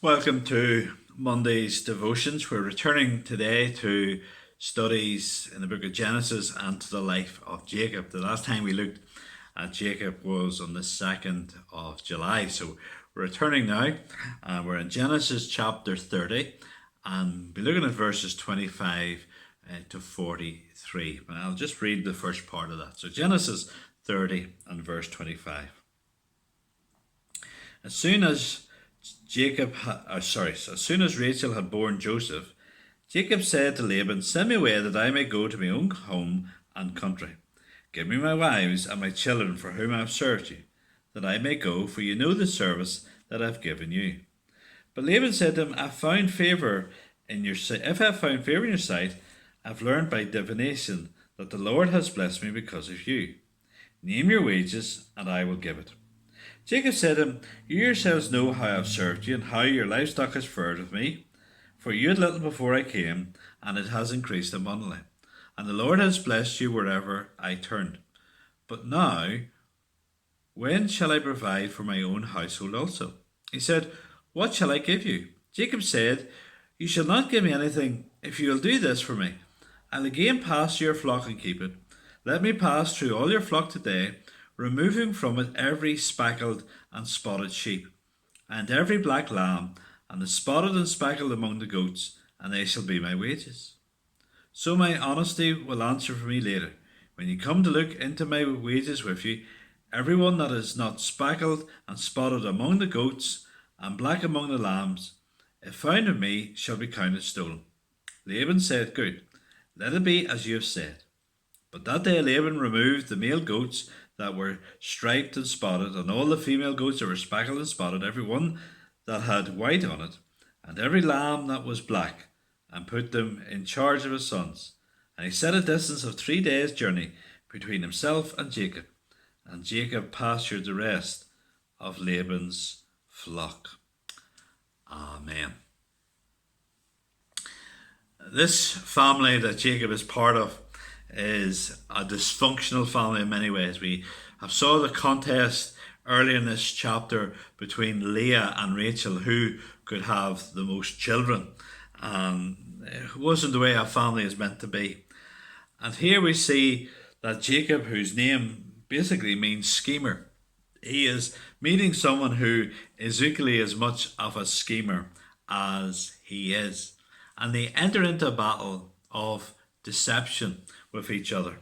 Welcome to Monday's devotions. We're returning today to studies in the book of Genesis and to the life of Jacob. The last time we looked at Jacob was on the 2nd of July. So we're returning now. We're in Genesis chapter 30 and we're looking at verses 25 to 43. And I'll just read the first part of that. So Genesis 30 and verse 25. As soon as Rachel had borne Joseph, Jacob said to Laban, "Send me away that I may go to my own home and country. Give me my wives and my children for whom I have served you, that I may go, for you know the service that I have given you." But Laban said to him, If I have found favour in your sight, I have learned by divination that the Lord has blessed me because of you. Name your wages, and I will give it. Jacob said to him, You yourselves know how I have served you, and how your livestock has fared with me. For you had little before I came, and it has increased abundantly. And the Lord has blessed you wherever I turned. But now, when shall I provide for my own household also? He said, What shall I give you? Jacob said, You shall not give me anything if you will do this for me. I'll again pass your flock and keep it. Let me pass through all your flock today, removing from it every speckled and spotted sheep, and every black lamb, and the spotted and speckled among the goats, and they shall be my wages. So my honesty will answer for me later. When you come to look into my wages with you, every one that is not speckled and spotted among the goats, and black among the lambs, if found of me, shall be counted stolen. Laban said, Good, let it be as you have said. But that day Laban removed the male goats that were striped and spotted, and all the female goats that were speckled and spotted, every one that had white on it, and every lamb that was black, and put them in charge of his sons. And he set a distance of 3 days' journey between himself and Jacob pastured the rest of Laban's flock. Amen. This family that Jacob is part of is a dysfunctional family in many ways. We have saw the contest early in this chapter between Leah and Rachel, who could have the most children. It wasn't the way a family is meant to be. And here we see that Jacob, whose name basically means schemer, he is meeting someone who is equally as much of a schemer as he is. And they enter into a battle of deception with each other.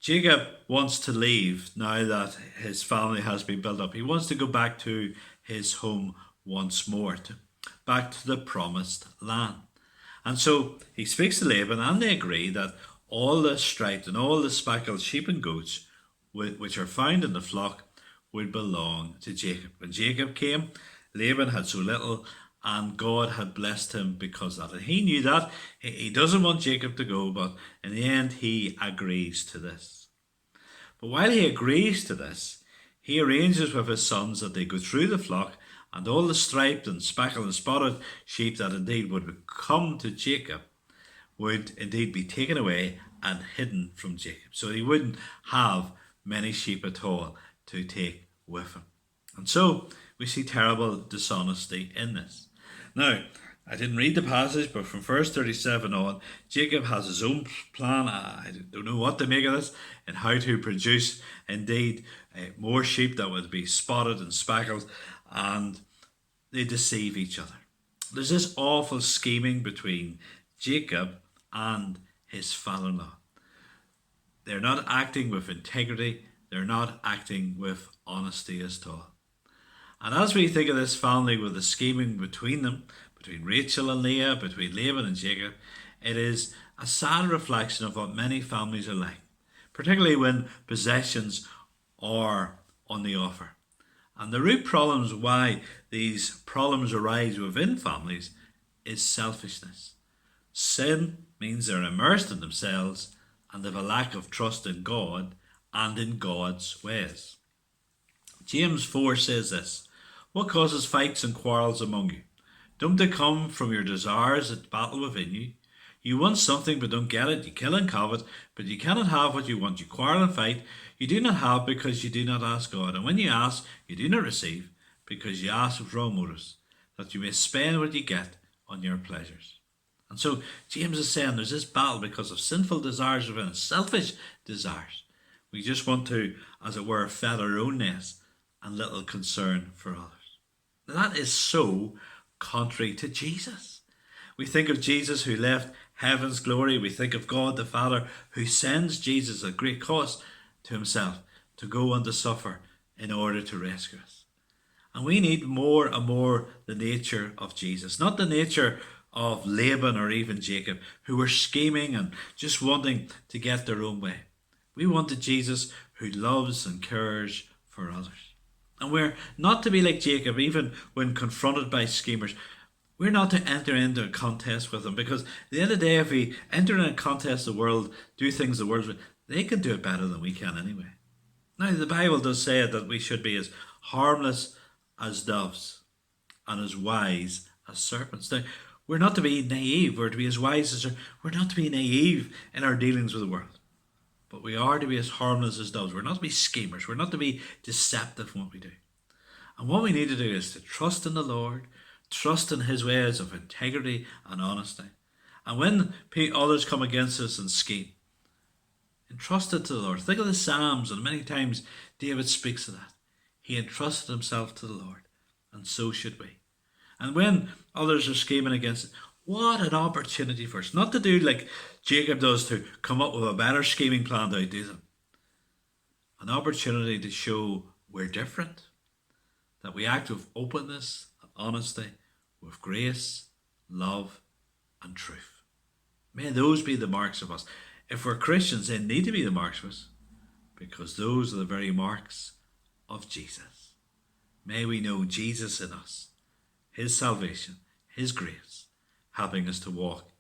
Jacob wants to leave now that his family has been built up. He wants to go back to his home once more, back to the promised land. And so he speaks to Laban, and they agree that all the striped and all the speckled sheep and goats which are found in the flock would belong to Jacob. When Jacob came, Laban had so little, and God had blessed him because of that. And he knew that. He doesn't want Jacob to go, but in the end he agrees to this. But while he agrees to this, he arranges with his sons that they go through the flock, and all the striped and speckled and spotted sheep that indeed would come to Jacob would indeed be taken away and hidden from Jacob. So he wouldn't have many sheep at all to take with him. And so we see terrible dishonesty in this. Now, I didn't read the passage, but from verse 37 on, Jacob has his own plan. I don't know what to make of this, and how to produce indeed more sheep that would be spotted and speckled, and they deceive each other. There's this awful scheming between Jacob and his father-in-law. They're not acting with integrity. They're not acting with honesty at all. And as we think of this family with the scheming between them, between Rachel and Leah, between Laban and Jacob, it is a sad reflection of what many families are like, particularly when possessions are on the offer. And the root problems why these problems arise within families is selfishness. Sin means they're immersed in themselves and they have a lack of trust in God and in God's ways. James 4 says this, What causes fights and quarrels among you? Don't they come from your desires that battle within you? You want something but don't get it. You kill and covet, but you cannot have what you want. You quarrel and fight. You do not have because you do not ask God. And when you ask, you do not receive because you ask with wrong motives, that you may spend what you get on your pleasures. And so James is saying there's this battle because of sinful desires within us, selfish desires. We just want to, as it were, feather our own nest and little concern for others. Now that is so contrary to Jesus. We think of Jesus who left heaven's glory. We think of God the Father who sends Jesus at great cost to himself to go and to suffer in order to rescue us. And we need more and more the nature of Jesus, not the nature of Laban or even Jacob, who were scheming and just wanting to get their own way. We want the Jesus who loves and cares for others. And we're not to be like Jacob, even when confronted by schemers. We're not to enter into a contest with them, because at the end of the day, if we enter in a contest, the world, do things the world, they can do it better than we can anyway. Now, the Bible does say that we should be as harmless as doves and as wise as serpents. Now, we're not to be naive. We're to be as wise as we're not to be naive in our dealings with the world. But we are to be as harmless as doves. We're not to be schemers. We're not to be deceptive in what we do. And what we need to do is to trust in the Lord, trust in his ways of integrity and honesty. And when others come against us and scheme, entrust it to the Lord. Think of the Psalms, and many times David speaks of that. He entrusted himself to the Lord, and so should we. And when others are scheming against it, what an opportunity for us. Not to do like Jacob does, to come up with a better scheming plan to outdo them. An opportunity to show we're different. That we act with openness and honesty, with grace, love and truth. May those be the marks of us. If we're Christians, they need to be the marks of us, because those are the very marks of Jesus. May we know Jesus in us, his salvation, his grace, helping us to walk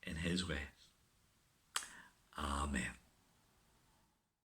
in his ways. Amen.